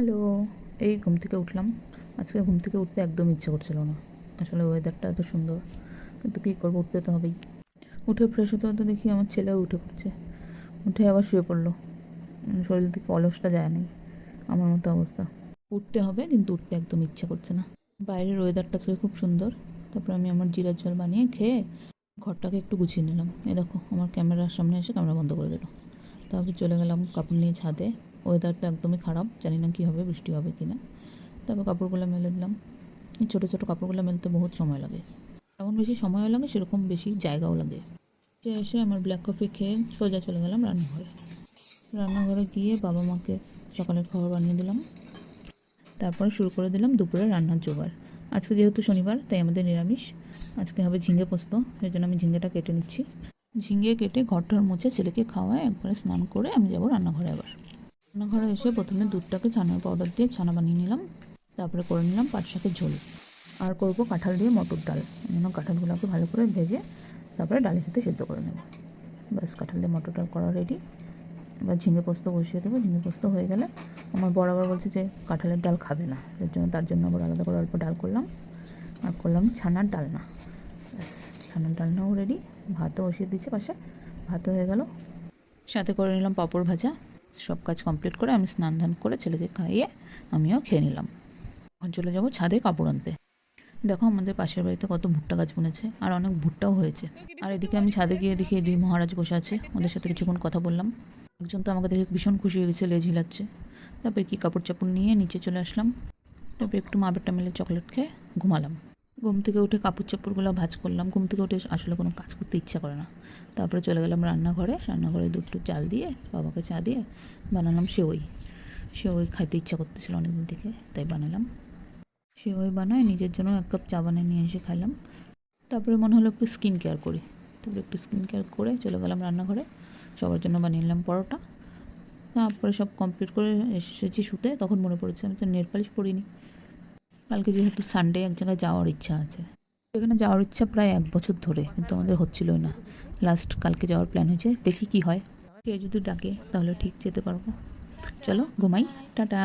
Hello. এই ঘুম থেকে উঠলাম। আজকে ঘুম থেকে উঠতে একদম ইচ্ছে করছিল না। আসলে ওয়েদারটা এত সুন্দর, কিন্তু কী করবো, উঠতে তো হবেই। উঠে ফ্রেশ হতে হতে দেখি আমার ছেলেও উঠে পড়ছে। উঠে আবার শুয়ে পড়লো। শরীর থেকে অলসটা যায় নাই, আমার মতো অবস্থা। উঠতে হবে, কিন্তু উঠতে একদম ইচ্ছা করছে না। বাইরের ওয়েদারটা আজকে খুব সুন্দর। তারপর আমি আমার জিরার জল বানিয়ে খেয়ে ঘরটাকে একটু গুছিয়ে নিলাম। এই দেখো, আমার ক্যামেরার সামনে এসে ক্যামেরা বন্ধ করে দিল। তারপর চলে গেলাম কাপড় নিয়ে ছাদে। ওয়েদার তো একদমই খারাপ, জানি না কী হবে, বৃষ্টি হবে কি না। তারপর কাপড়গুলো মেলে দিলাম। এই ছোটো ছোটো কাপড়গুলো মেলতে বহুত সময় লাগে। যেমন বেশি সময়ও লাগে, সেরকম বেশি জায়গাও লাগে। এসে আমার ব্ল্যাক কফি খেয়ে সোজা চলে গেলাম রান্নাঘরে। রান্নাঘরে গিয়ে বাবা মাকে সকালের খাবার বানিয়ে দিলাম। তারপরে শুরু করে দিলাম দুপুরে রান্নার জোগাড়। আজকে যেহেতু শনিবার, তাই আমাদের নিরামিষ। আজকে হবে ঝিঙে পোস্ত, সেই জন্য আমি ঝিঙেটা কেটে নিচ্ছি। ঝিঙে কেটে ঘরটর মুছে ছেলেকে খাওয়ায় একবারে স্নান করে আমি যাব রান্নাঘরে। আবার রান্নাঘরে এসে প্রথমে দুধটাকে ছানার পাউডার দিয়ে ছানা বানিয়ে নিলাম। তারপরে করে নিলাম পাট শাকের ঝোল। আর করবো কাঁঠাল দিয়ে মটর ডাল। এই জন্য কাঁঠালগুলোকে ভালো করে ভেজে তারপরে ডালের সাথে সেদ্ধ করে নেব। ব্যাস, কাঁঠাল দিয়ে মটর ডাল করা রেডি। এবার ঝিঙে পোস্ত বসিয়ে দেবো। ঝিঙে পোস্ত হয়ে গেলে আমার বড় আবার বলছে যে কাঁঠালের ডাল খাবে না, তার জন্য আবার আলাদা করে অল্প ডাল করলাম। আর করলাম ছানার ডালনা। ব্যাস, ছানার ডালনাও রেডি। ভাতও বসিয়ে দিচ্ছে পাশে, ভাতও হয়ে গেল। সাথে করে নিলাম পাঁপড় ভাজা। সব কাজ কমপ্লিট করে আমি স্নান ধান করে ছেলেকে খাইয়ে আমিও খেয়ে নিলাম। এখন চলে যাবো ছাদে কাপড় আনতে। দেখো, আমাদের পাশের বাড়িতে কত ভুট্টা গাছ বুনেছে, আর অনেক ভুট্টাও হয়েছে। আর এদিকে আমি ছাদে গিয়ে দেখি এদিকে মহারাজ বসে আছে, ওদের সাথে কিছুক্ষণ কথা বললাম। একজন তো আমাকে দেখে ভীষণ খুশি হয়ে গেছে, লেজ হিলাচ্ছে। তারপরে কি কাপড় চাপড় নিয়ে নিচে চলে আসলাম। তারপরে একটু মা বেটা মিলে চকলেট খেয়ে ঘুমালাম। ঘুম থেকে উঠে কাপড় চাপড়গুলো ভাঁজ করলাম। ঘুম থেকে উঠে আসলে কোনো কাজ করতে ইচ্ছা করে না। তারপরে চলে গেলাম রান্নাঘরে। রান্নাঘরে দুধ চাল দিয়ে বাবাকে চা দিয়ে বানালাম সেওই। সেওই খাইতে ইচ্ছা করতেছিল অনেকদিন থেকে, তাই বানালাম। সেওই বানায় নিজের জন্য 1 কাপ চা বানিয়ে নিয়ে এসে খাইলাম। তারপরে মনে হলো একটু স্কিন কেয়ার করি। তারপরে একটু স্কিন কেয়ার করে চলে গেলাম রান্নাঘরে। সবার জন্য বানিয়ে নিলাম পরোটা। তারপরে সব কমপ্লিট করে এসেছি শুতে। তখন মনে পড়েছে আমি তো নেল পালিশ পরিনি। কালকে যেহেতু সানডে, এক জায়গায় যাওয়ার ইচ্ছা আছে। সেখানে যাওয়ার ইচ্ছা প্রায় 1 বছর ধরে, কিন্তু আমাদের হচ্ছিলই না। লাস্ট কালকে যাওয়ার প্ল্যান হয়েছে, দেখি কি হয়। কে যদি ডাকে তাহলে ঠিক যেতে পারবো। চলো ঘুমাই। টাটা।